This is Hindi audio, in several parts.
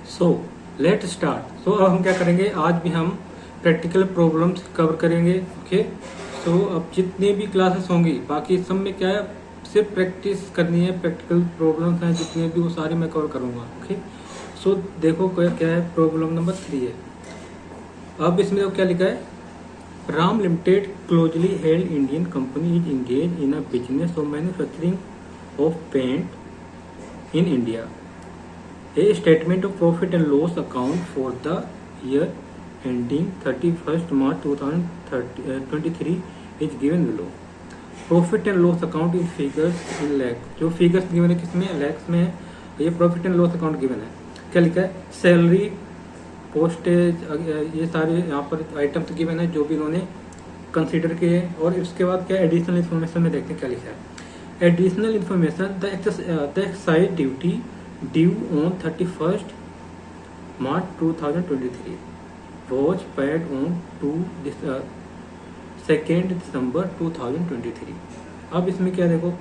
So let start. सो अब हम क्या करेंगे, आज भी हम प्रैक्टिकल प्रॉब्लम्स कवर करेंगे। ओके, सो अब जितने भी क्लासेस होंगी बाकी सब में क्या है, सिर्फ प्रैक्टिस करनी है। प्रैक्टिकल प्रॉब्लम्स हैं जितने भी, वो सारे मैं कवर करूंगा। ओके, सो देखो क्या है, प्रॉब्लम नंबर 3 है। अब इसमें देखो क्या लिखा है, Ram limited closely held Indian company is engage in a business of manufacturing of paint in India. A statement of profit and loss account for the year ending 31st March 2023 is given below. Profit and loss account in figures in lakh. जो figures given है किसमें, lakhs में है। ये profit and loss account given है। क्या लिखा है, सैलरी, पोस्टेज, ये सारे यहाँ पर आइटम्स गिवन है जो भी इन्होंने कंसीडर किए। और इसके बाद क्या एडिशनल इन्फॉर्मेशन में देखते हैं क्या लिखा है। Additional information, the excise duty due on 31st March 2023 was paid on 2nd December 2023। अब इसमें क्या देखो,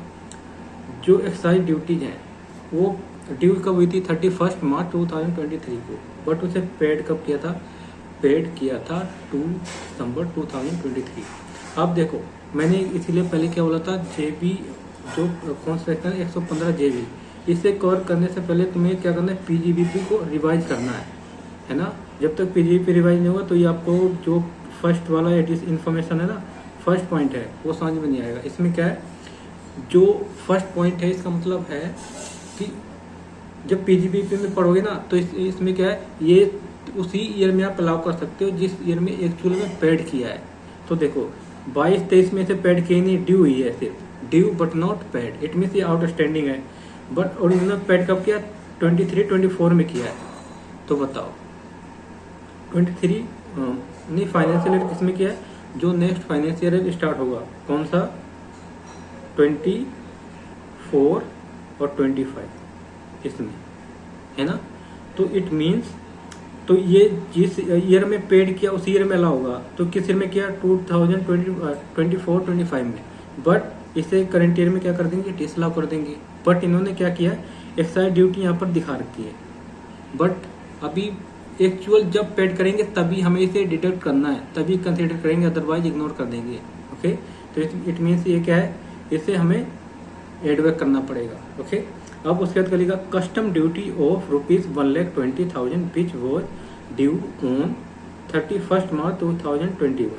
जो एक्साइज ड्यूटीज हैं वो ड्यू कब हुई थी, 31st मार्च 2023 को, बट उसे पेड कब किया था, पेड किया था 2 दिसंबर 2023। अब देखो मैंने इसीलिए पहले क्या बोला था, जेबी जो कौन सा सेक्शन 115 जेबी, इसे कवर करने से पहले तुम्हें क्या करना है, पीजीबीपी को रिवाइज करना है ना। जब तक पीजीबीपी रिवाइज नहीं होगा तो ये आपको जो फर्स्ट वाला इन्फॉर्मेशन है ना, फर्स्ट पॉइंट है, वो समझ में नहीं आएगा। इसमें क्या है, जो फर्स्ट पॉइंट है इसका मतलब है कि जब पीजीबीपी में पढ़ोगे ना तो इसमें क्या है, ये उसी ईयर में आप अलाउ कर सकते हो जिस ईयर में एक्चुअल में पेड किया है। तो देखो 22-23 में से पेड की नहीं, ड्यू हुई है, सिर्फ due but not paid, it means ये आउटस्टैंडिंग है। बट ओरिजिनल पेड कब किया, 23-24 में किया है। तो बताओ 23 नहीं, फाइनेंशियल ईयर किसमें किया है, जो नेक्स्ट फाइनेंशियल ईयर स्टार्ट होगा, कौन सा, 24 और 25 इसमें है ना। तो इट मीन्स, तो ये जिस ईयर में पेड किया उस ईयर में अलाउ होगा। तो किस ईयर में किया, 2024-25 में। बट इसे करंट ईयर में क्या कर देंगे, डिसअलाउ कर देंगे। बट इन्होंने क्या किया, एक्साइज ड्यूटी यहाँ पर दिखा रखी है, बट अभी एक्चुअल जब पेड करेंगे तभी हमें इसे डिडक्ट करना है, तभी कंसीडर करेंगे, अदरवाइज इग्नोर कर देंगे। ओके, तो इट मीन्स ये क्या है, इसे हमें एड बैक करना पड़ेगा। ओके, अब उसके बाद करेगा, custom duty of ₹1,20,000 which was due on 31st March 2021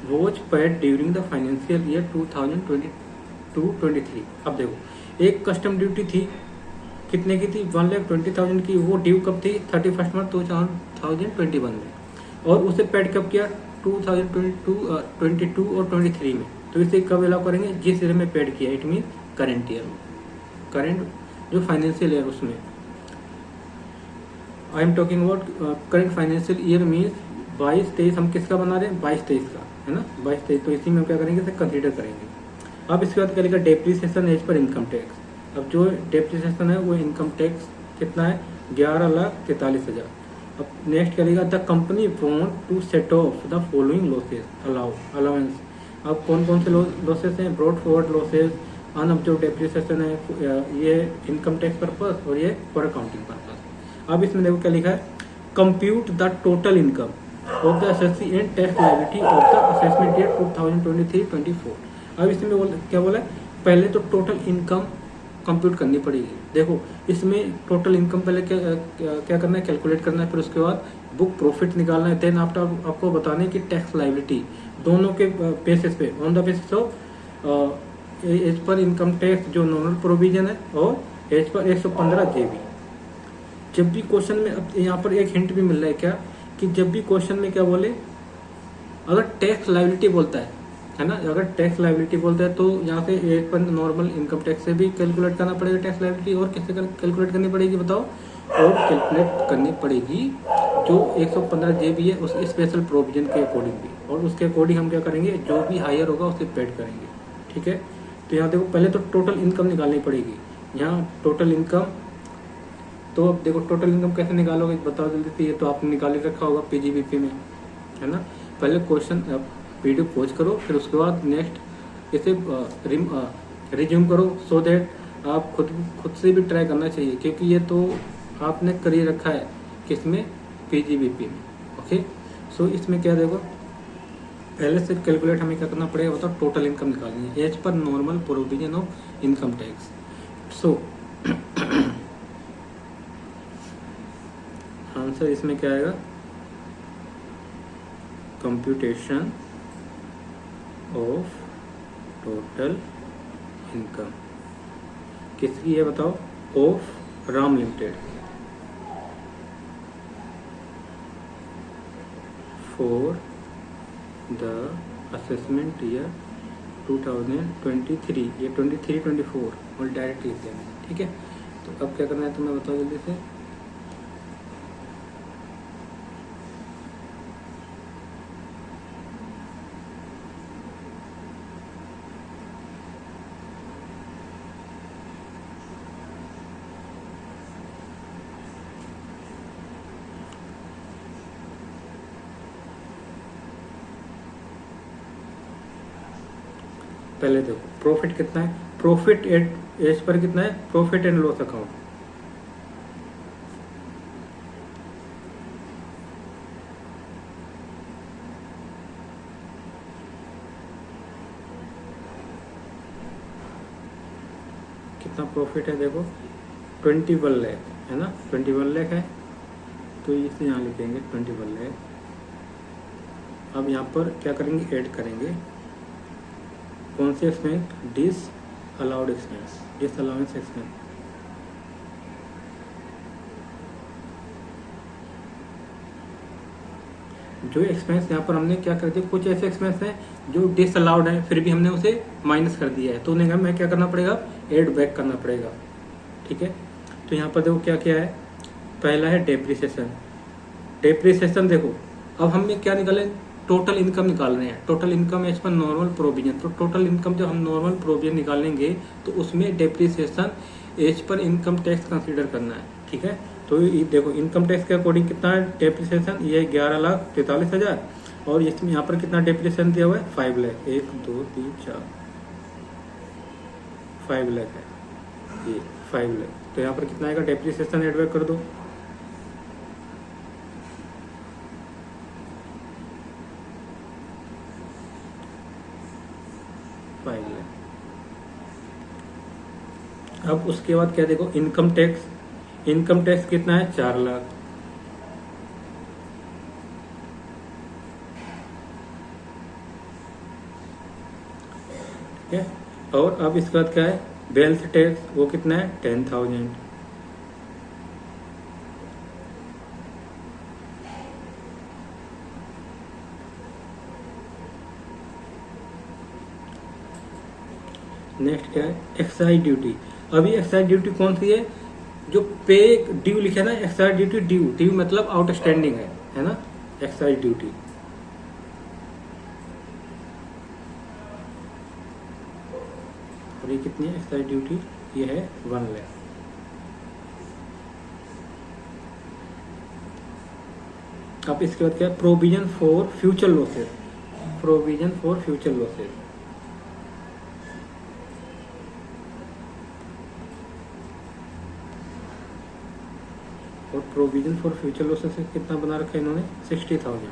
was paid during the financial year 2022-23। अब देखो एक कस्टम ड्यूटी थी, कितने की थी, 1,20,000 की, वो ड्यू कब थी, 31st मार्च 2021 में, और उसे पेड कब किया, 2022 और 23 में। तो इसे कब अलाउ करेंगे, जिस ईयर में पेड किया, इट मीन करेंट ईयर में, करंट जो फाइनेंशियल ईयर उसमें। I am talking about current financial year mean 22-23, हम किसका बना रहे हैं, 22-23 का है ना, 22-23। तो इसी में हम क्या करेंगे, इसे कंसीडर करेंगे। अब इसके बाद क्या लिखा, depreciation as per income tax. अब जो डेप्रिसिएशन है वो इनकम टैक्स कितना है, 11,43,000। अब नेक्स्ट क्या लिखा, the company want to set off the following losses allowance. अब कौन कौन से लॉसेज हैं, brought forward losses, unabsorbed depreciation है, ये इनकम टैक्स पर्पस, और ये फॉर अकाउंटिंग पर्पस। अब इसमें देखो क्या लिखा है, compute the total income of the एसेसी and tax liability of the assessment year 2023-24। अब इसमें क्या बोला है, पहले तो टोटल इनकम कंप्यूट करनी पड़ेगी। देखो इसमें टोटल इनकम पहले क्या करना है, कैलकुलेट करना है, फिर उसके बाद बुक प्रॉफिट निकालना है, देन आपको बताना है कि टैक्स लायबिलिटी दोनों के बेसिस पे, on the basis of as per income tax जो नॉर्मल प्रोविजन है, और एज पर 115 जेबी। जब भी क्वेश्चन में, अब यहाँ पर एक हिंट भी मिल रहा है क्या, कि जब भी क्वेश्चन में क्या बोले, अगर टैक्स लायबिलिटी बोलता है ना, अगर टैक्स लायबिलिटी बोलता है तो यहाँ से as per normal income tax से भी कैलकुलेट करना पड़ेगा टैक्स लायबिलिटी, और किससे कैलकुलेट करनी पड़ेगी बताओ, और कैलकुलेट करनी पड़ेगी जो 115 जेबी है उस स्पेशल प्रोविजन के अकॉर्डिंग भी, और उसके अकॉर्डिंग हम क्या करेंगे, जो भी हायर होगा उसे पेड करेंगे। ठीक है, तो यहाँ देखो पहले तो टोटल इनकम निकालनी पड़ेगी, यहाँ टोटल इनकम। तो अब देखो टोटल इनकम कैसे निकालोगे बताओ जल्दी से, ये तो आपने निकाल ही रखा होगा पीजीबीपी में, है ना। पहले क्वेश्चन वीडियो पॉज करो, फिर उसके बाद नेक्स्ट इसे रिज्यूम करो, सो दैट आप खुद से भी ट्राई करना चाहिए, क्योंकि ये तो आपने कर ही रखा है, किसमें, पीजीबीपी में। ओके, सो इसमें क्या देखो, पहले से कैलकुलेट हमें क्या करना पड़ेगा, बताओ, टोटल इनकम निकालनी है as per normal provision of income tax. So answer इसमें क्या आएगा, कंप्यूटेशन ऑफ टोटल इनकम किसकी है बताओ, of Ram limited, for the assessment year 2023, ये 23-24 और डायरेक्ट लिख दिया मैंने, ठीक है। तो अब क्या करना है तुम्हें बताओ जल्दी से, पहले देखो प्रॉफिट कितना है, प्रॉफिट एज पर कितना है, प्रॉफिट एंड लॉस अकाउंट, कितना प्रॉफिट है देखो, 21 लाख है ना, 21 लाख है, तो इसे यहाँ लिखेंगे 21 लाख। अब यहाँ पर क्या करेंगे, ऐड करेंगे कौन से expense, disallowed expense, disallowance expense, जो एक्सपेंस यहाँ पर हमने क्या कर दिया, कुछ ऐसे एक्सपेंस हैं जो डिस अलाउड है फिर भी हमने उसे माइनस कर दिया है, तो उन्हें हमें क्या करना पड़ेगा, ऐड बैक करना पड़ेगा, ठीक है। तो यहाँ पर देखो क्या क्या है, पहला है डेप्रिसिएशन, डेप्रिसिएशन देखो, अब हमें क्या निकाले, टोटल इनकम निकाल रहे हैं, total income as per normal provision, तो टोटल इनकम जब हम नॉर्मल प्रोविजन निकालेंगे तो उसमें depreciation as per income tax consider करना है, ठीक है। तो ये देखो इनकम टैक्स के अकॉर्डिंग कितना है डेप्रिसिएशन, ये 11,43,000, और इसमें यहाँ पर कितना डेप्रिसिएशन दिया हुआ है, 5 लाख, 1 2 3 4 5 लाख है, ये 5 लाख, तो यहाँ पर कितना आएगा डेप्रिसिएशन, एड बैक कर दो, अब उसके बाद क्या देखो, इनकम टैक्स, इनकम टैक्स कितना है, 4 लाख, ठीक है। और अब इसके बाद क्या है, वेल्थ टैक्स, वो कितना है, 10,000, नेक्स्ट क्या है, एक्साइज ड्यूटी। अभी एक्साइज ड्यूटी कौन सी है, जो पे ड्यू लिखा है ना, एक्साइज ड्यूटी, ड्यू, ड्यू मतलब आउटस्टैंडिंग है ना, एक्साइज ड्यूटी, और ये कितनी है एक्साइज ड्यूटी, ये है 1 लाख। अब इसके बाद क्या है, provision for future losses, provision for future losses, और प्रोविजन फॉर फ्यूचर लॉसेस कितना बना रखा है इन्होंने, 60,000।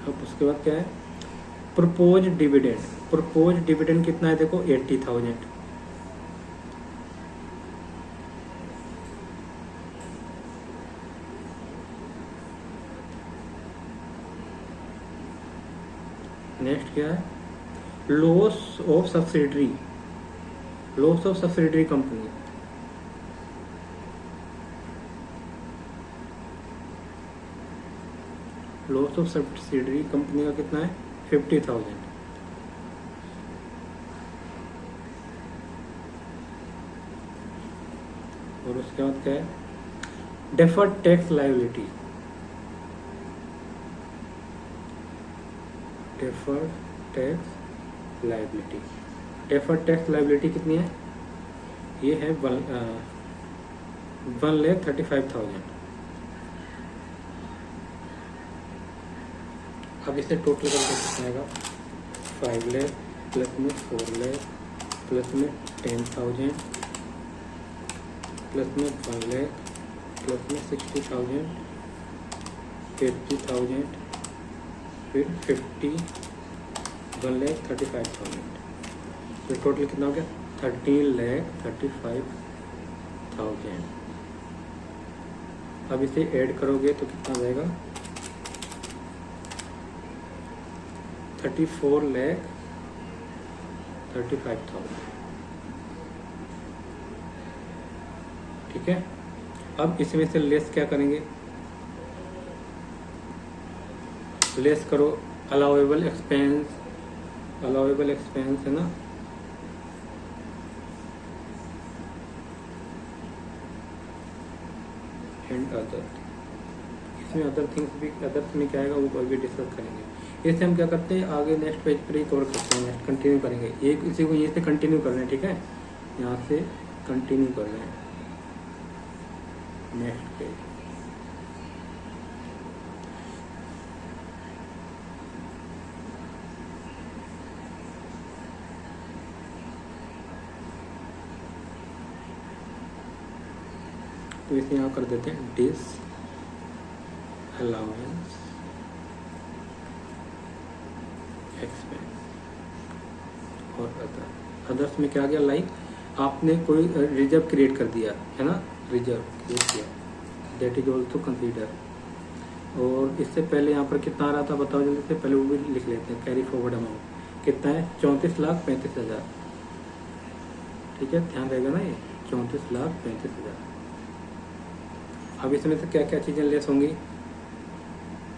अब उसके बाद क्या है, प्रपोज डिविडेंड, प्रपोज डिविडेंड कितना है देखो, 80,000, नेक्स्ट क्या है, loss of subsidiary, loss of subsidiary company, loss of subsidiary company का कितना है, 50,000। और उसके बाद क्या है, deferred tax liability, deferred tax liability, deferred tax liability कितनी है, ये है 1,35,000। अब इसे टोटल करके कितना आएगा, 5 लाख प्लस में 4 लाख प्लस में 10,000 प्लस में 1 लाख, प्लस में 60,000, 80,000, फिर 50, 1,35,000। तो टोटल कितना हो गया? 13,35,000। अब इसे ऐड करोगे तो कितना आ जाएगा? 34,35,000। ठीक है। अब इसमें से लेस क्या करेंगे? लेस करो अलाउएबल एक्सपेंस, अलाउएबल एक्सपेंस है ना, एंड अदर। इसमें अदर थिंग्स भी, अदर्स में क्या आएगा वो भी डिस्कस करेंगे। इससे हम क्या करते हैं आगे नेक्स्ट पेज पर ही कवर करते हैं, नेक्स्ट कंटिन्यू करेंगे। एक इसी को यहीं से कंटिन्यू कर रहे हैं, ठीक है, यहाँ से कंटिन्यू कर रहे हैं नेक्स्ट पेज। तो इसे यहाँ कर देते हैं डिस अलाउंस एक्सपेंस और अदर। अदर्स में क्या गया? लाइक आपने कोई रिजर्व क्रिएट कर दिया है ना, रिजर्व क्रिएट किया, दैट इज ऑल्सो कंसीडर। और इससे पहले यहाँ पर कितना आ रहा था बताओ जल्दी से, पहले वो भी लिख लेते हैं। कैरी फॉरवर्ड अमाउंट कितना है? 34,35,000। ठीक है, ध्यान रहेगा ना ये 34,35,000। अब इसमें से क्या क्या चीज़ें लेस होंगी?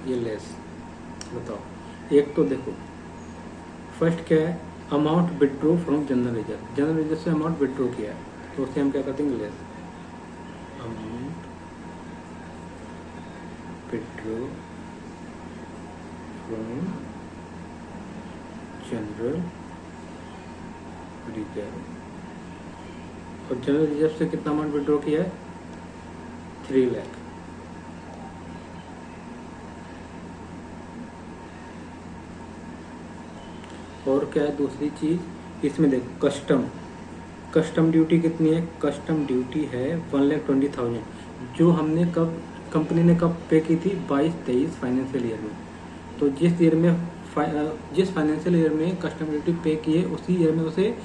ये लेस बताओ। एक तो देखो फर्स्ट क्या है? Amount withdraw from general reserve. General reserve से अमाउंट विड्रॉ किया है तो उसे हम क्या कर देंगे? Less amount withdraw from general reserve. और जनरल रिजर्व से कितना अमाउंट विड्रॉ किया है? 3 लाख। और क्या है दूसरी चीज इसमें? देखो कस्टम, कस्टम ड्यूटी कितनी है? कस्टम ड्यूटी है 1,20,000, जो हमने कब, कंपनी ने कब पे की थी? 22-23 फाइनेंशियल ईयर में। तो जिस ईयर में जिस फाइनेंशियल ईयर में कस्टम ड्यूटी पे की है उसी ईयर में उसे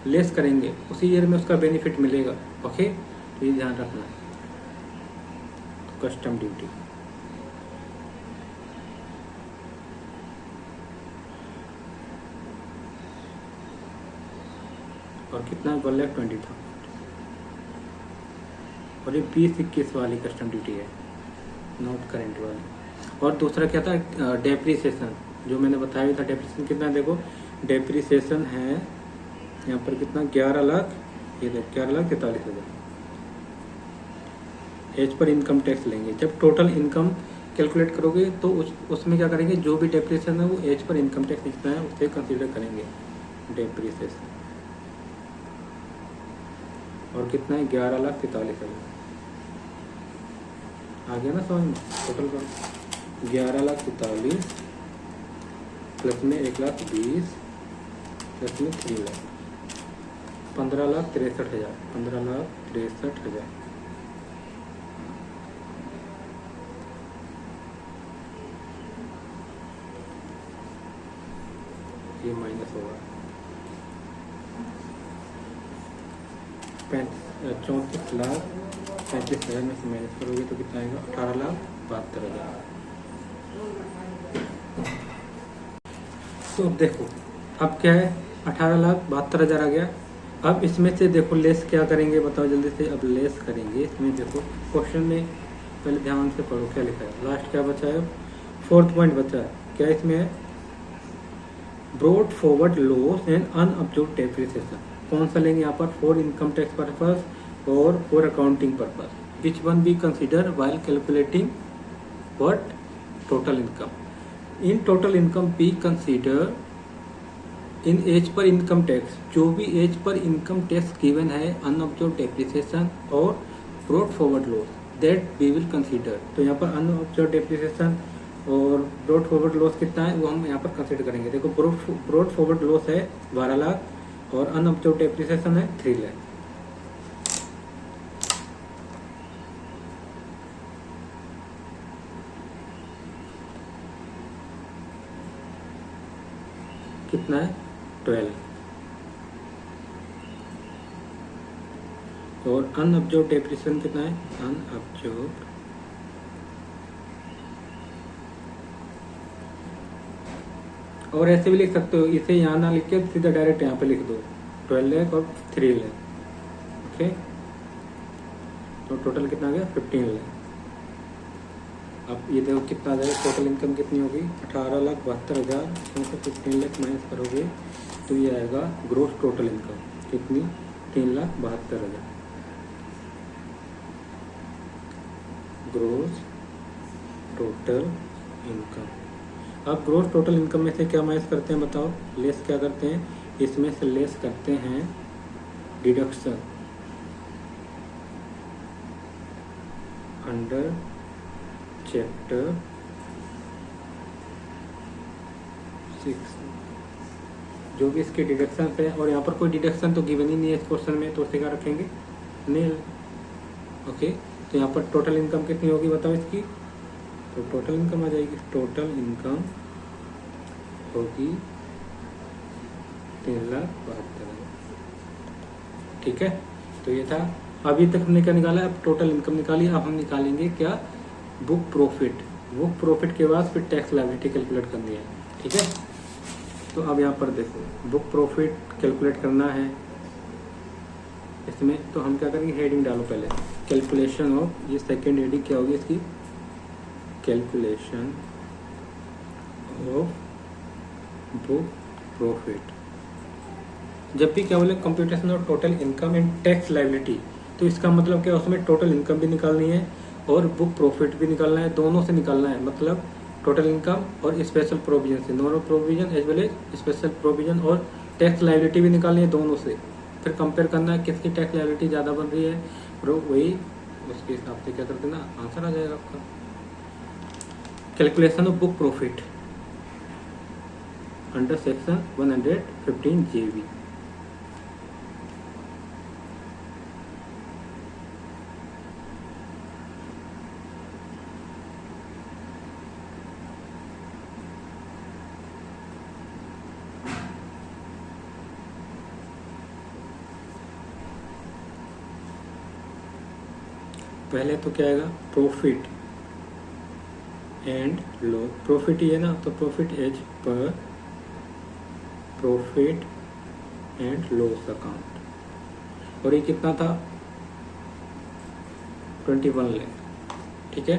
लेस करेंगे, उसी ईयर में उसका बेनिफिट मिलेगा। ओके, तो ये ध्यान रखना है। तो कस्टम ड्यूटी और कितना? 1,20,000। और ये 20-21 वाली कस्टम ड्यूटी है, नॉट करेंट वाली। और दूसरा क्या था? डेप्रीसिएशन, जो मैंने बताया था। डेप्रीसिएशन कितना है? देखो डेप्रीसिएशन है यहाँ पर कितना? 11 लाख। ये देखो 11,43,000 एज पर इनकम टैक्स लेंगे। जब टोटल इनकम कैलकुलेट करोगे तो उसमें क्या करेंगे? जो भी डेप्रीसिएशन है वो एज पर इनकम टैक्स जितना है उसे कंसीडर करेंगे डेप्रीसिएशन। और कितना है? 11,43,000। आ गया ना समझ में? टोटल कर 11,43,000 प्लस में 1,20,000 प्लस में 3 लाख, 15,63,000। 15,63,000 ये माइनस होगा 34,35,000 में से माइनस करोगे तो कितना आएगा? 18,72,000। तो देखो अब क्या है? 18,72,000 आ गया। अब इसमें से देखो लेस क्या करेंगे बताओ जल्दी से। अब लेस करेंगे इसमें, देखो क्वेश्चन में पहले ध्यान से पढ़ो क्या लिखा है। लास्ट क्या बचा है? 4th पॉइंट बचा है। क्या इसमें है? Brought forward loss and unabsorbed depreciation. कौन सा लेंगे यहाँ पर? फॉर इनकम टैक्स पर्पस और for accounting purpose. Which one be consider while calculating what? Total income. In total income be consider in as per income tax, जो भी as per income tax given है, अनअब्जॉर्ब्ड डेप्रिसिएशन और brought forward loss that we will consider. तो यहाँ पर अनअब्जॉर्ब्ड डेप्रिसिएशन और ब्रॉट फॉरवर्ड लॉस कितना है वो हम यहाँ पर कंसिडर करेंगे। देखो ब्रॉट फॉरवर्ड लॉस है 12 लाख और अनअब्जॉर्ब्ड डेप्रिसिएशन है 3 लाख। कितना है 12, और अनअब्जॉर्ब डेप्रिसिएशन कितना है अनअब्जॉर्ब और ऐसे भी लिख सकते हो, इसे यहाँ ना लिख के सीधा डायरेक्ट यहाँ पे लिख दो 12 लाख और 3 लाख। ओके, तो टोटल कितना आ गया 15 लाख। अब ये देखो कितना आ जाएगा, टोटल इनकम कितनी होगी 18,72,000, इसमें से 15 लाख माइनस करोगे तो ये आएगा ग्रोस टोटल इनकम कितनी 3,72,000 ग्रोस टोटल इनकम। अब ग्रोस टोटल इनकम में से क्या माइनस करते हैं बताओ, लेस क्या करते हैं, इसमें से लेस करते हैं डिडक्शन अंडर चैप्टर 6, जो भी इसके डिडक्शन है, और यहाँ पर कोई डिडक्शन तो गिवन ही नहीं है इस क्वेश्चन में, तो उसे क्या रखेंगे नील। ओके, तो यहाँ पर टोटल इनकम कितनी होगी बताओ इसकी, तो टोटल इनकम आ जाएगी, टोटल इनकम होगी 3,72,000। ठीक है, तो ये था, अभी तक हमने क्या निकाला, अब टोटल इनकम निकाली, अब हम निकालेंगे क्या बुक प्रॉफिट। बुक प्रॉफिट के बाद फिर टैक्स लायबिलिटी कैलकुलेट करनी है। ठीक है, तो अब यहाँ पर देखो बुक प्रॉफिट कैलकुलेट करना है इसमें, तो हम क्या करेंगे, हेडिंग डालो पहले कैलकुलेशन ऑफ, ये सेकेंड हेडिंग क्या होगी इसकी, कैलकुलेशन ऑफ बुक प्रॉफिट। जब भी क्या बोले computation of total income and tax liability, तो इसका मतलब क्या, उसमें टोटल इनकम भी निकालनी है और बुक प्रॉफिट भी निकालना है, दोनों से निकालना है, मतलब टोटल इनकम और स्पेशल प्रोविजन से, normal provision as well as special provision, और टैक्स लायबिलिटी भी निकालनी है दोनों से, फिर कंपेयर करना है किसकी टैक्स लायबिलिटी ज़्यादा बन रही है, और वही उसके हिसाब से क्या कर देना, आंसर आ जाएगा आपका। Calculation of book profit under section 115 JB। पहले तो क्या आएगा, प्रॉफिट एंड लॉस, प्रॉफिट ही है ना, तो profit as per profit and loss account, और ये कितना था 21 लाख। ठीक है,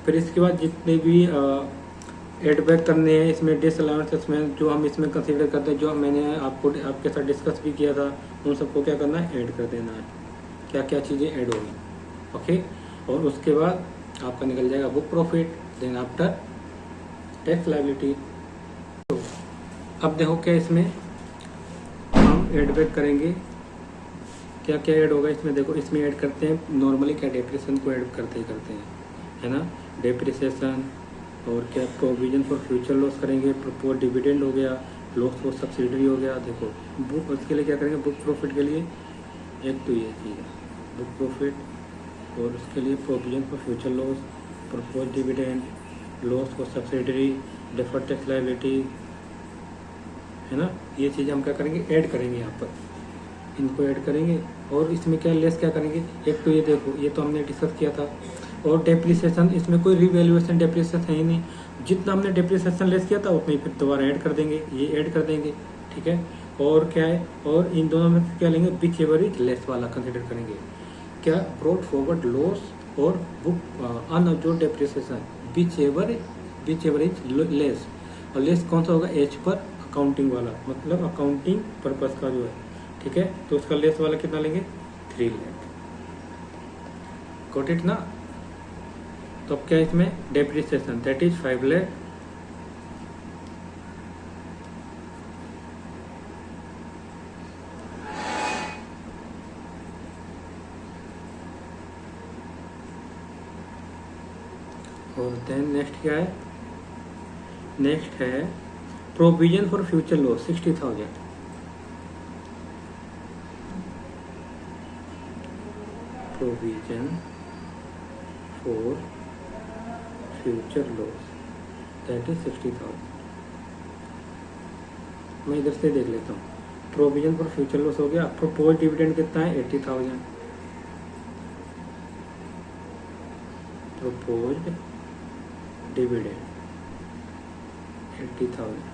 फिर इसके बाद जितने भी एड बैक करने हैं इसमें डिसअलाउंसेस में, जो हम इसमें कंसीडर करते हैं, जो मैंने आपके साथ डिस्कस भी किया था, उन सबको क्या करना है, ऐड कर देना है, क्या क्या चीज़ें ऐड होगी। ओके, और उसके बाद आपका निकल जाएगा book profit, then after tax liability. तो अब देखो क्या इसमें हम ऐड बैक करेंगे, क्या क्या ऐड होगा इसमें, देखो इसमें ऐड करते हैं नॉर्मली क्या डेप्रिसिएशन को ऐड करते हैं, है ना, डेप्रिसिएशन, और क्या प्रोविजन फॉर फ्यूचर लॉस करेंगे, प्रपोज डिविडेंड हो गया, लॉस फॉर सब्सिडरी हो गया। देखो बुक, उसके लिए क्या करेंगे, बुक प्रॉफिट के लिए एक तो ये चीज़ है बुक प्रॉफिट, और उसके लिए provision for future loss, propose dividend, loss for subsidiary, deferred tax liability, है ना, ये चीज़ हम क्या करेंगे, ऐड करेंगे यहाँ पर, इनको ऐड करेंगे। और इसमें क्या लेस क्या करेंगे, एक तो ये देखो ये तो हमने डिस्कस किया था, और डेप्रिसिएशन, इसमें कोई रिवैल्यूएशन डेप्रिसिएशन है ही नहीं, जितना हमने डेप्रिसिएशन लेस किया था उतना ही फिर दोबारा ऐड कर देंगे, ये ऐड कर देंगे। ठीक है, और क्या है, और इन दोनों में से क्या लेंगे, विच एवर इज लेस वाला कंसिडर करेंगे, क्या ब्रॉट फॉरवर्ड लॉस और book unabsorbed depreciation, whichever is less, और लेस कौन सा होगा, एज पर अकाउंटिंग वाला, मतलब अकाउंटिंग पर्पस का जो है। ठीक है, तो उसका लेस वाला कितना लेंगे, 3 लाख। गॉट इट ना, तो अब क्या है इसमें, डेप्रिसिएशन दैट इज 5 लाख, और देन नेक्स्ट क्या है, नेक्स्ट है provision for future loss 60,000, provision for future loss that is 60,000। मैं इधर से देख लेता हूँ। प्रोविजन फॉर फ्यूचर लॉस हो गया। प्रोपोज डिविडेंड कितना है 80,000। Propose dividend 80,000।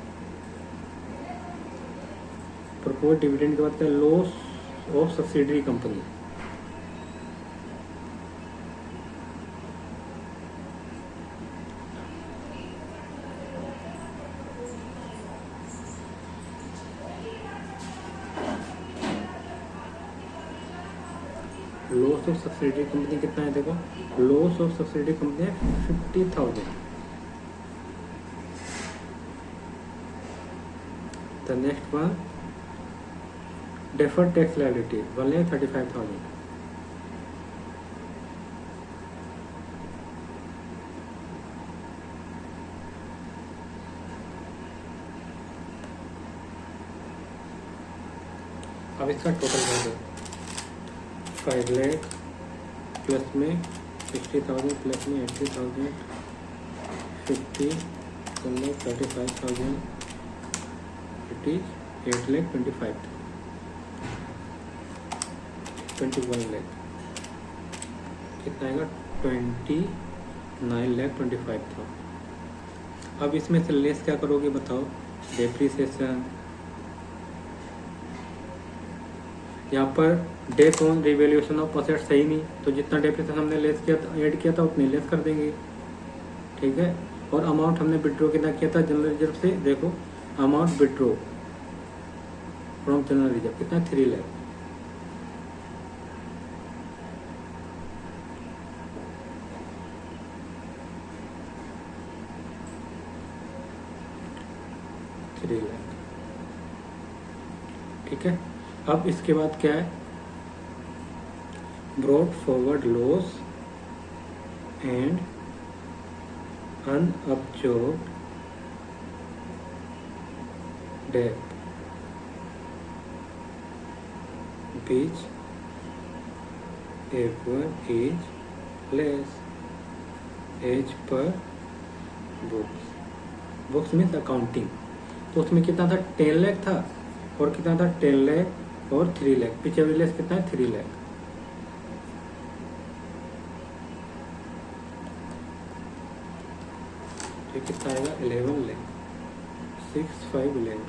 प्रोपोज डिविडेंड के बाद क्या, loss of subsidiary company. Loss of subsidiary company कितना है, देखो लॉस ऑफ सब्सिडरी कंपनी है 50,000। The next one deferred tax liability 1,35,000। अब इसका टोटल कर दो, 5 लाख प्लस में 60,000 प्लस में 80,000 50 35,000 इट इज 8,25,000 21 लाख कितना आएगा 29,25,000। अब इसमें से लेस क्या करोगे बताओ, डेप्रिसिएशन। यहाँ पर dep on revaluation of asset सही नहीं, तो जितना डेप्रिसिएशन हमने लेस किया था, ऐड किया था, उतनी लेस कर देंगे, ठीक है। और अमाउंट हमने विड्रॉ कितना किया था जनरल रिजर्व से, देखो amount withdraw from general reserve कितना 3 लाख। ठीक है। अब इसके बाद क्या है, brought forward loss and unabsorbed debt which ever is less as per books means accounting. तो उसमें कितना था 10 लाख था, और कितना था 10 लाख और 3 लाख। पीछे वाली लेस कितना है 3 लाख। तो कितना आएगा 11 लाख 6,511।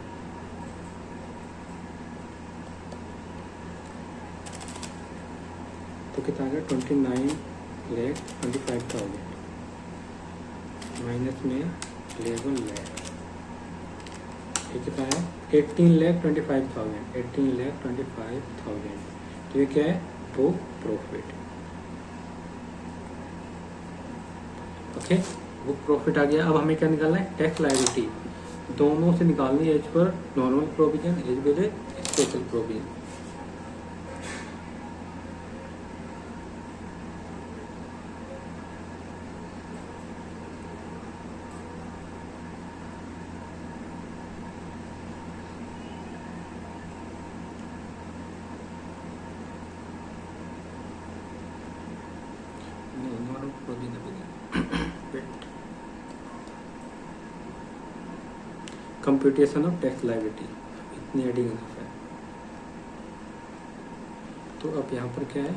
तो कितना आ गया 29,25,000 माइनस में 11 लाख, ये कितना है 18,25,000 18,25,000। तो ये क्या है book profit. Okay, book profit आ गया। अब हमें क्या निकालना है, टैक्स लायबिलिटी। दोनों से निकालनी है, as per normal provision, as per special provision. Computation of tax liability इतनी एडिंग इनफ है। तो अब यहाँ पर क्या है,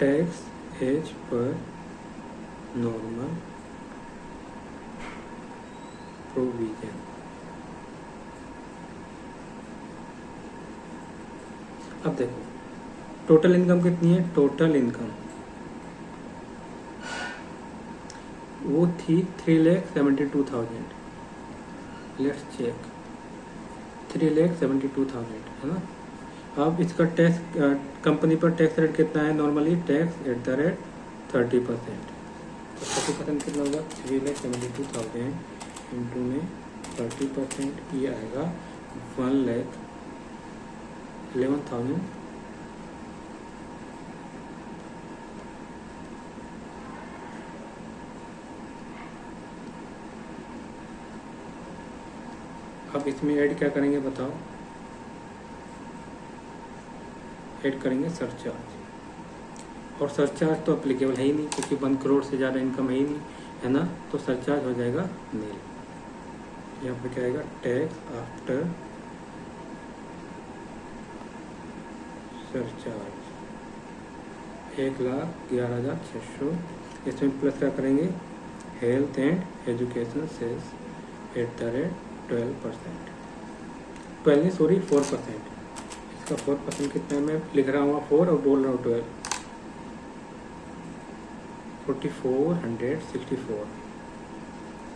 tax as per normal provision. अब देखो टोटल इनकम कितनी है, टोटल इनकम वो थी 3,72,000। लेट्स चेक 3,72,000 है ना। अब इसका टैक्स कंपनी पर टैक्स रेट कितना है, normally tax at the rate 30%। तो 30% कितना होगा 3,72,000 इंटू में 30%, ये आएगा 1,11,000। अब इसमें ऐड क्या करेंगे बताओ, ऐड करेंगे सरचार्ज। और सरचार्ज तो अप्लीकेबल है ही नहीं क्योंकि 1 करोड़ से ज़्यादा इनकम है ही नहीं, है ना, तो सरचार्ज हो जाएगा नील। यहाँ पे क्या आएगा, टैक्स आफ्टर सरचार्ज 1,11,600। इसमें प्लस क्या करेंगे, हेल्थ एंड एजुकेशन सेस @12%, 12 नहीं सॉरी 4%। इसका 4% कितना है, मैं लिख रहा हूँ 4 और बोल रहा हूँ 12, 4464।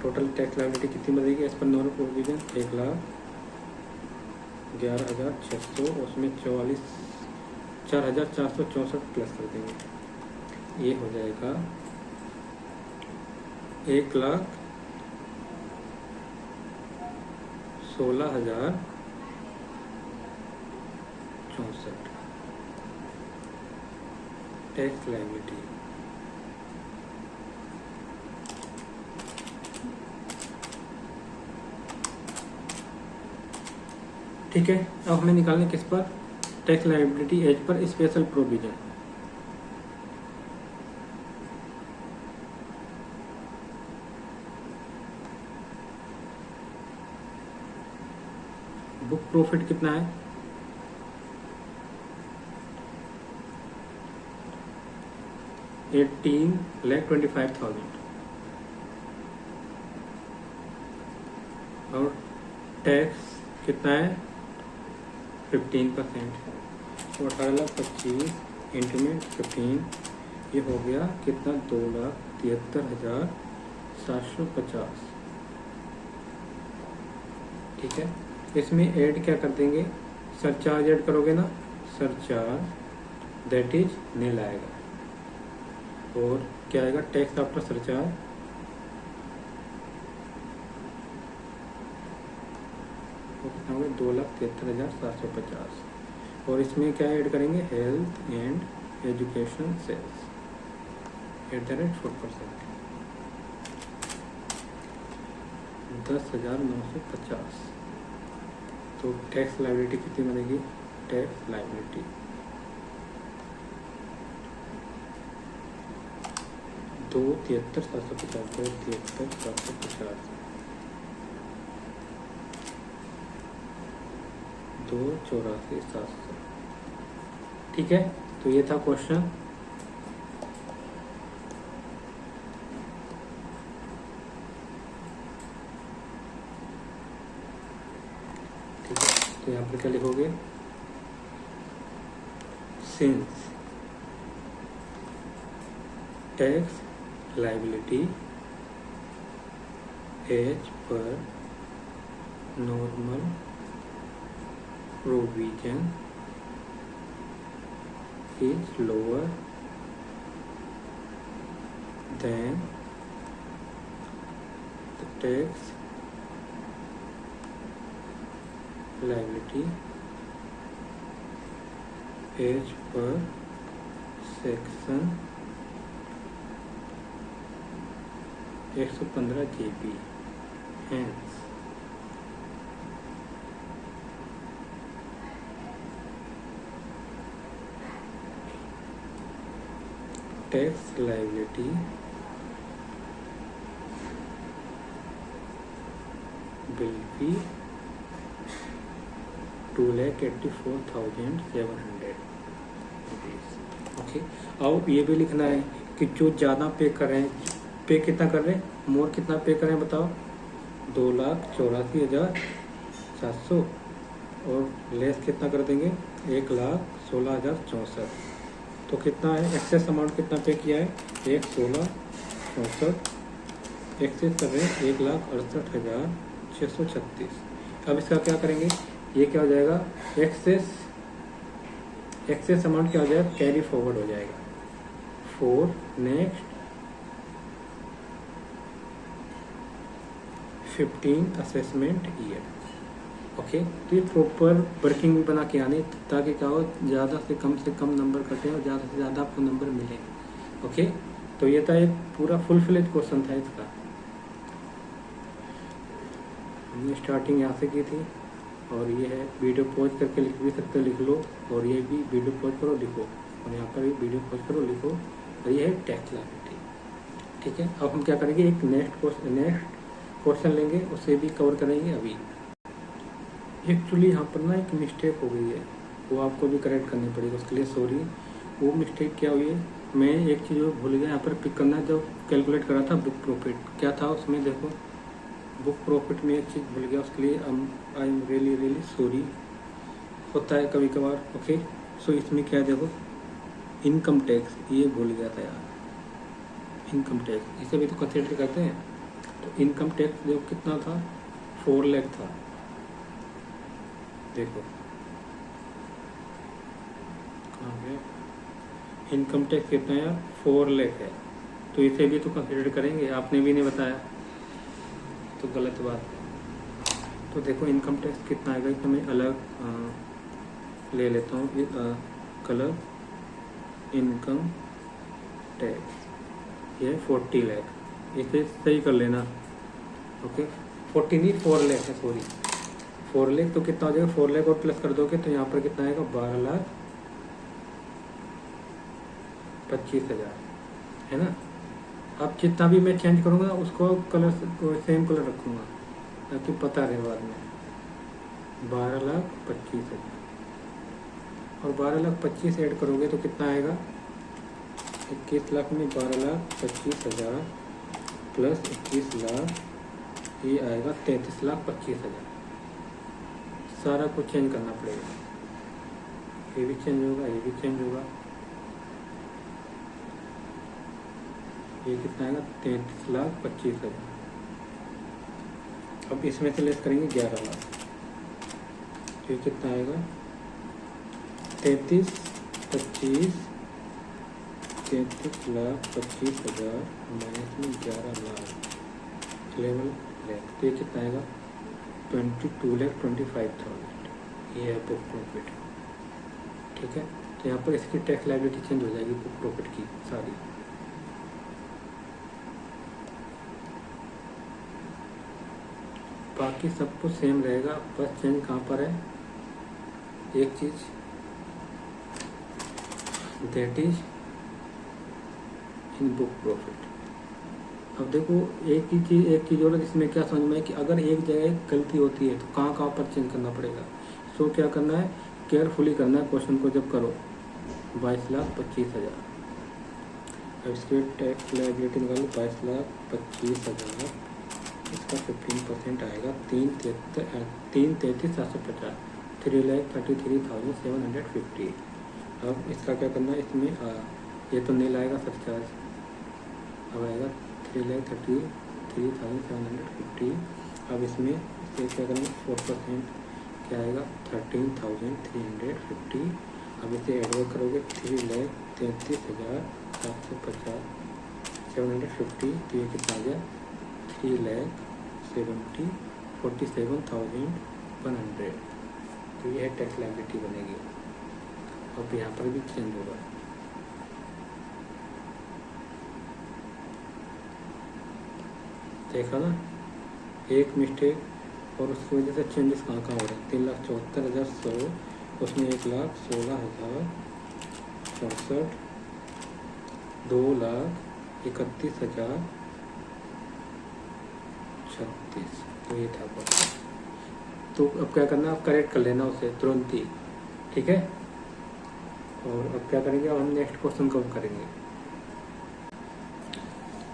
टोटल टैक्स लायबिलिटी कितनी बनेगी एज पर नॉर्मल प्रोविजन, 1,11,600, उसमें 4,464 प्लस कर देंगे, ये हो जाएगा 1,16,064 टैक्स लायबिलिटी। ठीक है, अब हमें निकालने किस पर, tax liability as per special provision. Book profit कितना है, 18,25,000 और टैक्स कितना है 15%, तो 18,25,000 में 15, ये हो गया कितना, 2,73,750। ठीक है, इसमें ऐड क्या कर देंगे, सरचार्ज ऐड करोगे ना, सरचार्ज दैट इज नील आएगा, और क्या आएगा, टैक्स आफ्टर सरचार्ज, कितना होगा 2,73,750, और इसमें क्या ऐड करेंगे, हेल्थ एंड एजुकेशन सेल्स @4%, 10,950। तो टैक्स लायबिलिटी कितनी बनेगी, टैक्स लायबिलिटी 2,73,750, 2,84,700। ठीक है, तो ये था क्वेश्चन। ठीक है, तो यहाँ पर क्या लिखोगे, since tax liability as per normal provision is lower than the tax liability as per section 115 JB, hence tax liability will be 2,84,700 rupees। Okay, अब ये भी लिखना है कि जो ज़्यादा पे कर रहे हैं, पे कितना कर रहे हैं, मोर कितना पे कर रहे हैं बताओ, 2,84,700, और लेस कितना कर देंगे, 1,16,064। तो कितना है, एक्सेस अमाउंट कितना पे किया है, 1,16,64, एक्सेस कर रहे हैं 1,68,636। अब इसका क्या करेंगे, ये क्या हो जाएगा, एक्सेस अमाउंट क्या हो जाएगा, कैरी फॉरवर्ड हो जाएगा for next 15 assessment year. Okay, तो ये प्रॉपर वर्किंग में बना के आने, ताकि क्या हो, ज़्यादा से कम नंबर कटे और ज़्यादा से ज़्यादा आपको नंबर मिले। ओके, तो ये था एक पूरा फुल फ्लेज क्वेश्चन था इसका। हमने स्टार्टिंग यहाँ से की थी, और ये है, वीडियो पॉज करके लिख भी सकते हो, लिख लो, और ये भी वीडियो पॉज करो लिखो। और यहाँ पर वीडियो खोज करो, लिखो और ये है टैक्स लायबिलिटी। ठीक है, अब हम क्या करेंगे, एक नेक्स्ट क्वेश्चन लेंगे, उसे भी कवर करेंगे। अभी एक्चुअली यहाँ पर ना एक मिस्टेक हो गई है, वो आपको भी करेक्ट करनी पड़ेगी, उसके लिए सॉरी। वो मिस्टेक क्या हुई है, मैं एक चीज़ भूल गया यहाँ पर पिक करना, जब कैलकुलेट करा था बुक प्रॉफिट क्या था उसमें, देखो बुक प्रॉफिट में एक चीज़ भूल गया, उसके लिए आई एम रियली सॉरी, होता है कभी कभार। ओके, सो इसमें क्या है, देखो इनकम टैक्स, ये भूल गया था यार, इनकम टैक्स इसे भी तो कंसिडर करते हैं। तो इनकम टैक्स देखो कितना था, 4 लाख था। देखो कहाँ है, इनकम टैक्स कितना है, 4 लाख है, तो इसे भी तो कंसिडर करेंगे, आपने भी नहीं बताया तो गलत बात है। तो देखो इनकम टैक्स कितना आएगा, इसमें मैं अलग ले लेता हूँ कलर, इनकम टैक्स ये 40 लाख, इसे सही कर लेना। ओके 40 नहीं 4 लाख है, सॉरी 4 लाख। तो कितना हो जाएगा, 4 लाख और प्लस कर दोगे तो यहाँ पर कितना आएगा, 12,25,000 है ना। अब जितना भी मैं चेंज करूँगा उसको कलर सेम कलर रखूँगा ताकि पता रहे बाद में। 12,25,000 और 12,25,000 ऐड करोगे तो कितना आएगा, 21 लाख में 12,25,000 प्लस 21 लाख, ये आएगा 33,25,000। सारा कुछ चेंज करना पड़ेगा, ये भी चेंज होगा, ये भी चेंज होगा। ये कितना आएगा, 33,25,000। अब इसमें से लेस करेंगे 11 लाख, तो ये कितना आएगा, 33,25,000 माइनस में 11 लाख 11 लाख, तो ये कितना आएगा, 22,25,000। ये है बुक प्रॉफिट। ठीक है, तो यहाँ पर इसकी टैक्स लायबिलिटी चेंज हो जाएगी बुक प्रॉफिट की सारी। बाकी सब कुछ सेम रहेगा, बस चेंज कहाँ पर है, एक चीज that is in book profit. अब देखो एक चीज और इसमें क्या समझ में है कि अगर एक जगह गलती होती है तो कहाँ कहाँ पर चेंज करना पड़ेगा। सो क्या करना है, केयरफुली करना है क्वेश्चन को जब करो। 22,25,000, अब इसके टैक्स लायबिलिटी निकालो, 22,25,000, इसका 15% आएगा 3,33,750, 3,33,750। अब इसका क्या करना है, इसमें ये तो नहीं लाएगा सरचार्ज, अब आएगा 3,33,750। अब इसमें क्या करेंगे, 4% क्या आएगा, 13,350। अब इसे एडवर्क करोगे, 3,33,750 750, तो ये कितना आ गया, 3,47,100। तो ये टैक्स लायबिलिटी बनेगी। अब यहाँ पर भी चेंज होगा, देखा ना, एक मिस्टेक और उसकी वजह से चेंजेस कहाँ कहाँ हो रहे हैं। 3,74,100, उसमें 1,16,064, 2,31,036, तो ये था बस। तो अब क्या करना, आप करेक्ट कर लेना उसे तुरंत ही। ठीक है, और अब क्या करेंगे, अब हम नेक्स्ट क्वेश्चन कब करेंगे।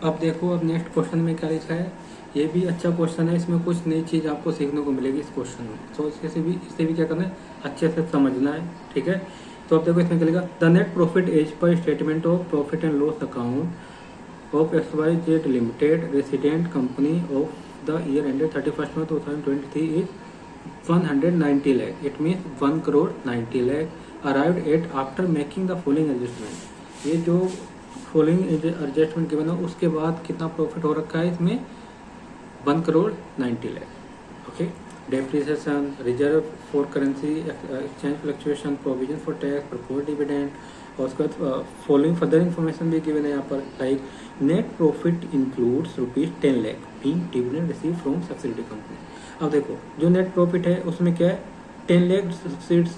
अब देखो, अब नेक्स्ट क्वेश्चन में क्या लिखा है, ये भी अच्छा क्वेश्चन है, इसमें कुछ नई चीज़ आपको सीखने को मिलेगी इस क्वेश्चन में। तो इसे भी क्या करना है, अच्छे से समझना है। ठीक है, तो अब देखो इसमें क्या लिखा, the net profit as per statement of profit and loss account of XYZ limited resident company of the year ended 31 March 2023 is 190 lakh। It means 1,90 crore arrived at after making the following adjustment. ये जो फॉलोइंग एडजस्टमेंट के बना उसके बाद कितना प्रॉफिट हो रखा है इसमें, 1,90 crore। Okay, depreciation, reserve for currency exchange fluctuation, provision for tax, propose dividend, और उसके बाद फॉलोइंग फर्दर इन्फॉर्मेशन भी गिवन है यहाँ पर, like net profit includes ₹10 lakh being dividend receive from subsidiary company. अब देखो जो नेट प्रॉफिट है उसमें क्या है, 10 लाख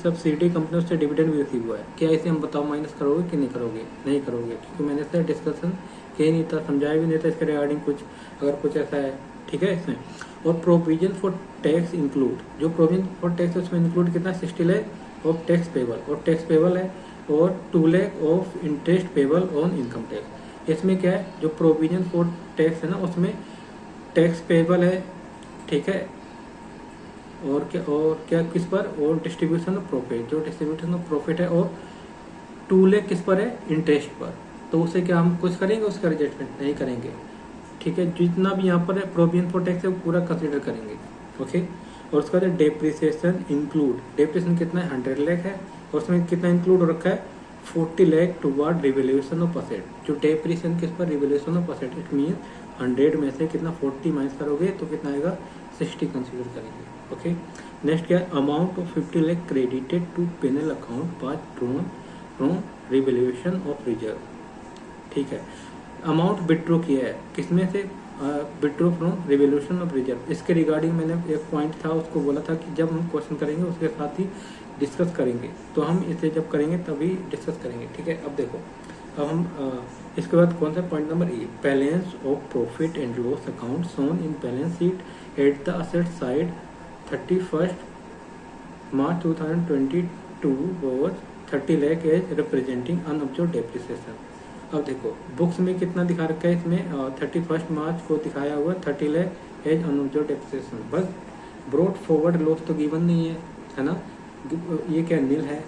सब्सिडी कंपनियों से डिविडेंड भी रिसीव हुआ है। क्या इसे हम बताओ माइनस करोगे कि नहीं करोगे? नहीं करोगे, क्योंकि मैंने इससे डिस्कशन किया नहीं था, समझाया भी नहीं था इसके रिगार्डिंग कुछ, अगर कुछ ऐसा है, ठीक है इसमें। और प्रोविजन फॉर टैक्स इंक्लूड, जो प्रोविजन फॉर टैक्स उसमें इंक्लूड कितना 60 लाख ऑफ टैक्स पेबल, और टैक्स पेबल है, और 2 lakh of interest payable on income tax. इसमें क्या है, जो प्रोविजन फॉर टैक्स है ना, उसमें टैक्स पेबल है, ठीक है, और क्या किस पर, और डिस्ट्रीब्यूशन ऑफ प्रॉफिट, जो डिस्ट्रीब्यूशन ऑफ प्रॉफिट है, और 2 लाख किस पर है, इंटरेस्ट पर। तो उसे क्या हम कुछ करेंगे, उसका एडजस्टमेंट नहीं करेंगे, ठीक है। जितना भी यहाँ पर है प्रोविजन फॉर टैक्स है वो पूरा कंसिडर करेंगे, ओके। और उसका डेप्रिसिएशन इंक्लूड, डेप्रिसिएशन कितना है, 100 लाख है, और उसमें कितना इंक्लूड हो रखा है, 40 lakh toward revaluation of asset. जो डेप्रिसिएशन किस पर, revaluation of asset, it mean 100 में से कितना 40 माइनस करोगे तो कितना आएगा, 60 कंसिडर करेंगे, ओके। नेक्स्ट क्या है, amount of 50 lakh credited to P and L account was drawn from revaluation of reserve, ठीक है। अमाउंट विड्रॉ किया है किसमें से, withdraw from revaluation of reserve. इसके रिगार्डिंग मैंने एक पॉइंट था उसको बोला था कि जब हम क्वेश्चन करेंगे उसके साथ ही डिस्कस करेंगे, तो हम इसे जब करेंगे तभी डिस्कस करेंगे, ठीक है। अब देखो, अब हम इसके बाद कौन सा point number A, balance of profit and loss account shown in balance sheet at the asset side 31 March 2022 was 30 lakh as representing unabsorbed depreciation. अब देखो बुक्स में कितना दिखा रखा है, इसमें 31 मार्च को दिखाया हुआ 30 लाख एज अनअब्जॉर्ब्ड डेप्रिसिएशन, बस ब्रॉट फॉरवर्ड लॉस तो गिवन नहीं है ना, ये क्या नील है,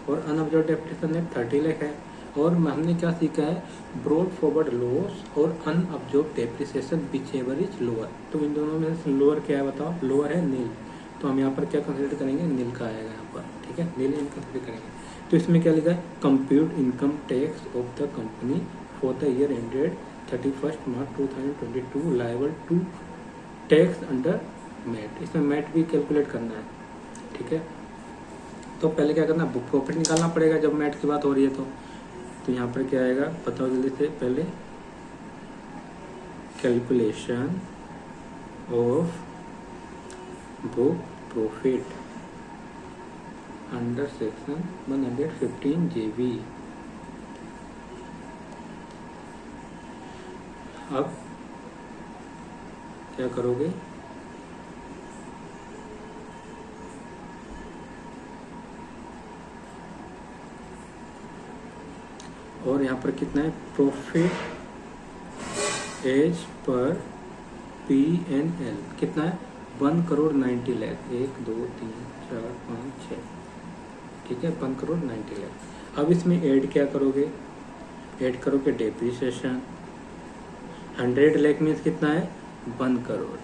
और अनअब्जॉर्ब्ड डेप्रिसिएशन है 30 लाख है। और हमने क्या सीखा है, ब्रॉड फॉरवर्ड लॉस और unabsorbed depreciation whichever is lower. तो इन दोनों में से लोअर क्या है बताओ, लोअर है नील, तो हम यहाँ पर क्या कंसिडर करेंगे, नील का आएगा यहाँ पर, ठीक है, नील इन कंसिडर करेंगे। तो इसमें क्या लिखा है, compute income tax of the company for the year ended 31 March 2022 liable to tax under MAT. इसमें मैट भी कैलकुलेट करना है, ठीक है। तो पहले क्या करना है, बुक प्रॉफिट निकालना पड़ेगा जब मैट की बात हो रही है तो यहाँ पर क्या आएगा बताओ जल्दी से, पहले calculation of book profit under section 115 JB। अब क्या करोगे, और यहाँ पर कितना है, प्रॉफिट एज पर PNL कितना है, 1 करोड़ 90 लाख, 1 2 3 4 5 6, ठीक है, 1 करोड़ 90 लाख। अब इसमें ऐड क्या करोगे, ऐड करोगे डेप्रिसिएशन, 100 लाख मीन्स कितना है, 1 करोड़,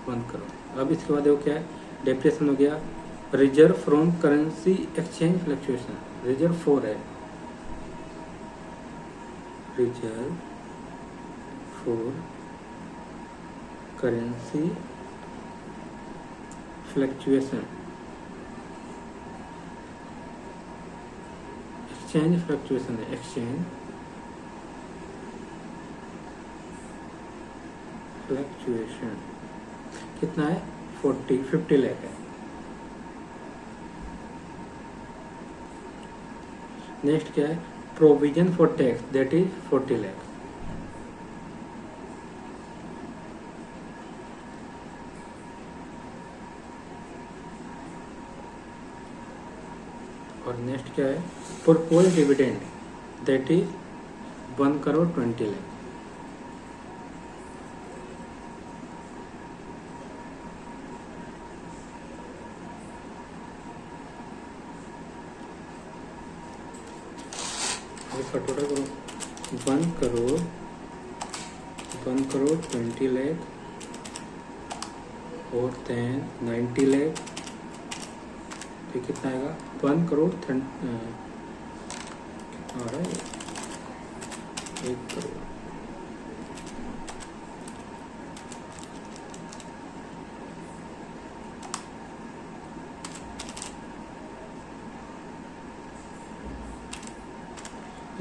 1 करोड़। अब इसके बाद देखो क्या है, डेप्रिसिएशन हो गया, reserve from currency exchange fluctuation, reserve 4 है, reserve for currency fluctuation, exchange fluctuation है, एक्सचेंज फ्लक्चुएशन कितना है, 50 लाख है। नेक्स्ट क्या है, provision for tax that is 40 lakh. और नेक्स्ट क्या है, proposed dividend that is 1 crore 20 lakh. इसका टोटल करो, 1 करोड़ 20 लाख और 90 लाख, फिर कितना आएगा, 1 करोड़ कितना आ रहा है, 1 करोड़,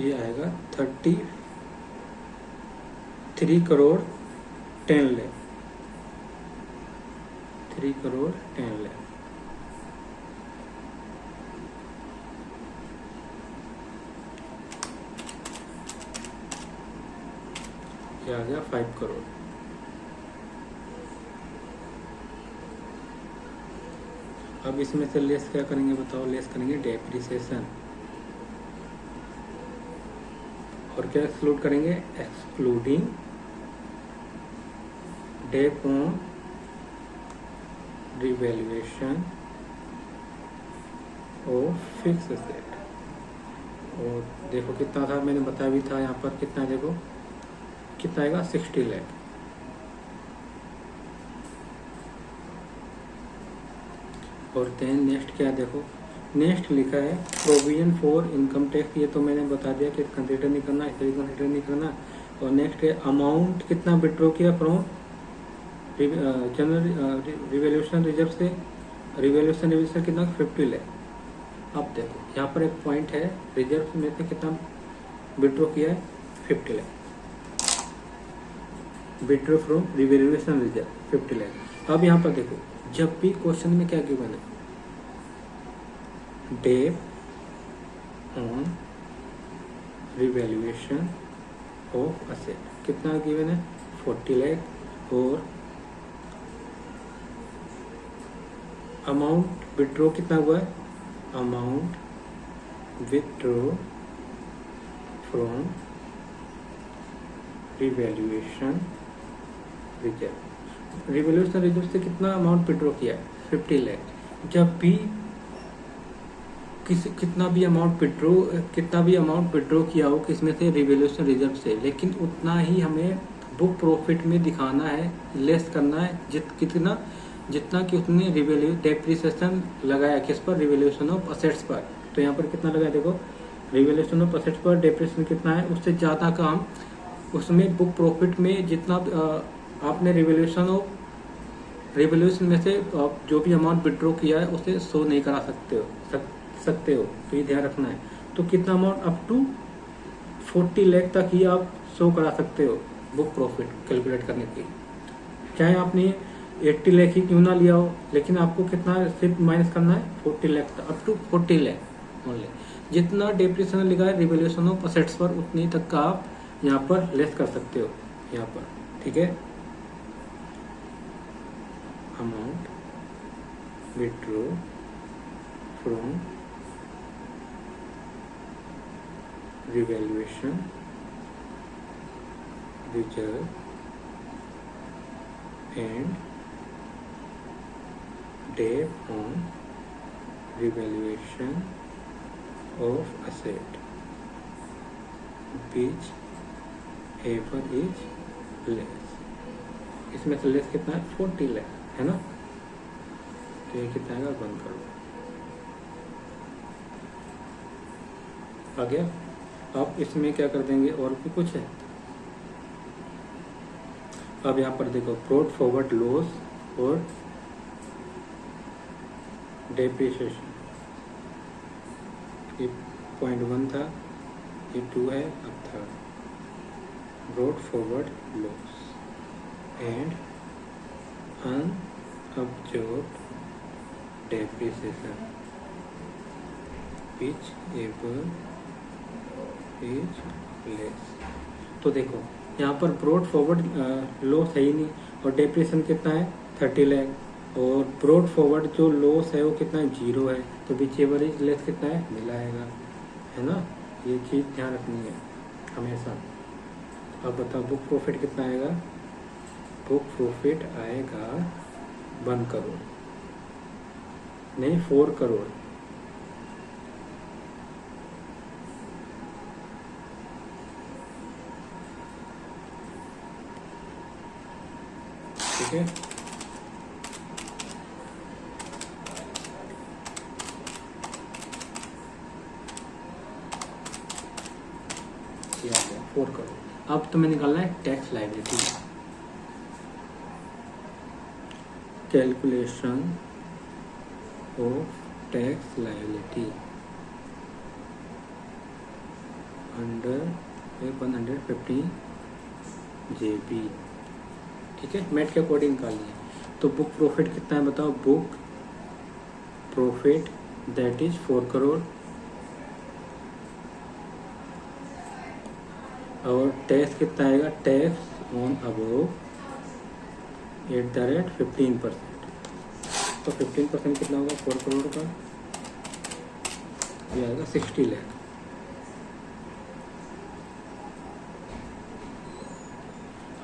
ये आएगा 33 करोड़ 10 लाख, 3 करोड़ 10 लाख। ये आ गया 5 करोड़। अब इसमें से लेस क्या करेंगे बताओ? लेस करेंगे डेप्रिसिएशन। और क्या एक्सक्लूड करेंगे? Excluding dep on revaluation of fix asset. और देखो कितना था, मैंने बताया भी था यहाँ पर कितना, देखो कितना आएगा 60 लाख। और देन नेक्स्ट क्या देखो, नेक्स्ट लिखा है प्रोविजन फॉर इनकम टैक्स। ये तो मैंने बता दिया कि कंसिडर नहीं करना, इसे कंसिडर नहीं करना। और नेक्स्ट है अमाउंट कितना विड्रॉ किया फ्रॉम जनरल रिवैल्यूएशन रिजर्व से। रिवैल्यूएशन रिजर्व से कितना 50 लाख। अब देखो यहाँ पर एक पॉइंट है, रिजर्व में से कितना विड्रॉ किया है 50 lakh. Withdraw from revaluation reserve 50 lakh. अब यहाँ पर देखो जब भी क्वेश्चन में क्या गिवन है, dep on revaluation of asset कितना गिवन है 40 लाख। और अमाउंट विड्रॉ कितना हुआ है, amount withdraw from revaluation reserve. Revaluation reserve से कितना अमाउंट विड्रॉ किया है 50 लाख। जब भी कितना भी अमाउंट विड्रॉ किया हो किसमें से, रिवैल्यूएशन रिजर्व से, लेकिन उतना ही हमें बुक प्रॉफिट में दिखाना है, लेस करना है जितना कि उसने डेप्रिसिएशन लगाया किस पर, रिवैल्यूएशन ऑफ असेट्स पर। तो यहाँ पर कितना लगाया देखो, रिवैल्यूएशन ऑफ असेट्स पर डेप्रिसिएशन कितना है, उससे ज़्यादा का हम उसमें बुक प्रॉफिट में जितना आपने रिवैल्यूएशन में से जो भी अमाउंट विड्रॉ किया है उसे शो नहीं करा सकते हो। तो ये ध्यान रखना है। तो कितना अमाउंट अप टू 40 लाख तक ही आप शो करा सकते हो बुक प्रॉफिट कैलकुलेट करने के लिए। चाहे आपने 80 लाख ही क्यों ना लिया हो, लेकिन आपको कितना सिर्फ माइनस करना है 40 लाख तक, अप टू 40 लाख ओनली। जितना डेप्रिसिएशन लिखा है रिवैल्यूएशन ऑफ असेट्स पर उतनी तक का आप यहाँ पर लेस कर सकते हो यहाँ पर, ठीक है। Amount withdraw from revaluation reserve and dep on revaluation of asset which ever is less। इसमें से लेस कितना है 40 लाख है ना। तो ये कितना आएगा 1 करोड़ आ गया। अब इसमें क्या कर देंगे, और भी कुछ है। अब यहाँ पर देखो ब्रॉट फॉरवर्ड लॉस और डेप्रिसिएशन, ये पॉइंट 1 था, ये 2 है, अब third brought forward loss and unabsorbed depreciation which ever is less। तो देखो यहाँ पर ब्रॉड फॉरवर्ड लॉस है ही नहीं, और डेप्रिसिएशन कितना है 30 लाख, और ब्रॉड फॉरवर्ड जो लॉस है वो कितना है 0 है। तो विच एवर इज लेस कितना है मिलाएगा, है ना। ये चीज़ ध्यान रखनी है हमेशा। अब बताओ बुक प्रॉफिट कितना आएगा, बुक प्रॉफिट आएगा 1 करोड़ नहीं 4 करोड़। ठीक है, ये आ गया 4 करोड़। अब तुम्हें निकालना है tax liability. Calculation of tax liability under 115 JB। ठीक है, मेट के अकॉर्डिंग निकालनी है। तो बुक प्रॉफिट कितना है बताओ, book profit that is 4 crore और टैक्स कितना आएगा, टैक्स ऑन अबव @15%। तो 15% कितना होगा 4 करोड़ का, ये आएगा 60 लाख।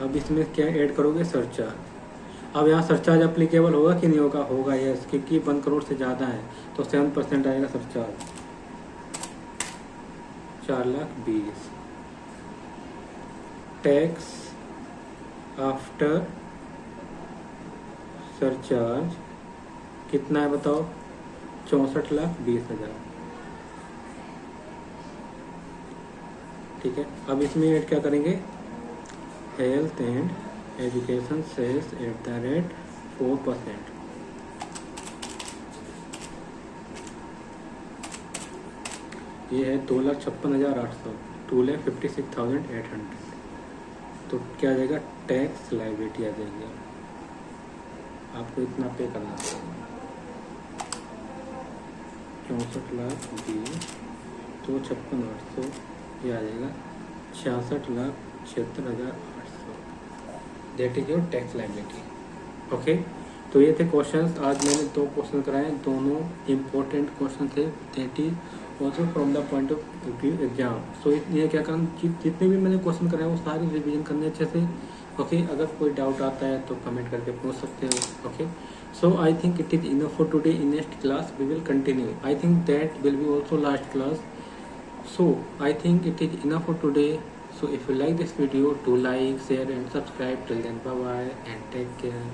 अब इसमें क्या ऐड करोगे, सरचार्ज। अब यहाँ सरचार्ज अप्लीकेबल होगा कि नहीं होगा, होगा यस, क्योंकि 1 करोड़ से ज़्यादा है तो 7% आएगा सरचार्ज, 4,20,000। टैक्स आफ्टर सरचार्ज कितना है बताओ, 64,20,000। ठीक है, अब इसमें ऐड क्या करेंगे, हेल्थ एंड एजुकेशन सेस @4%। ये है 2,56,800, 2,56,800। तो क्या आ जाएगा, टैक्स लाइबिलिटी आ जाएगी, आपको इतना पे करना पड़ेगा, 64,20,000 तो 56,800, ये आ जाएगा 66,76,800। That is your tax liability. Okay, तो ये थे क्वेश्चंस। आज मैंने 2 क्वेश्चन कराए, दोनों इम्पोर्टेंट क्वेश्चन थे, that is also from the point of view exam. So ये क्या करना, जितने भी मैंने क्वेश्चन कराए वो सारे रिवीजन करने अच्छे से। ओके, अगर कोई डाउट आता है तो कमेंट करके पूछ सकते हो। Okay, so I think it is enough for today. In next class we will continue, I think that will be also last class. So I think it is enough for today. So if you like this video, do like, share and subscribe. Till then, bye bye and take care.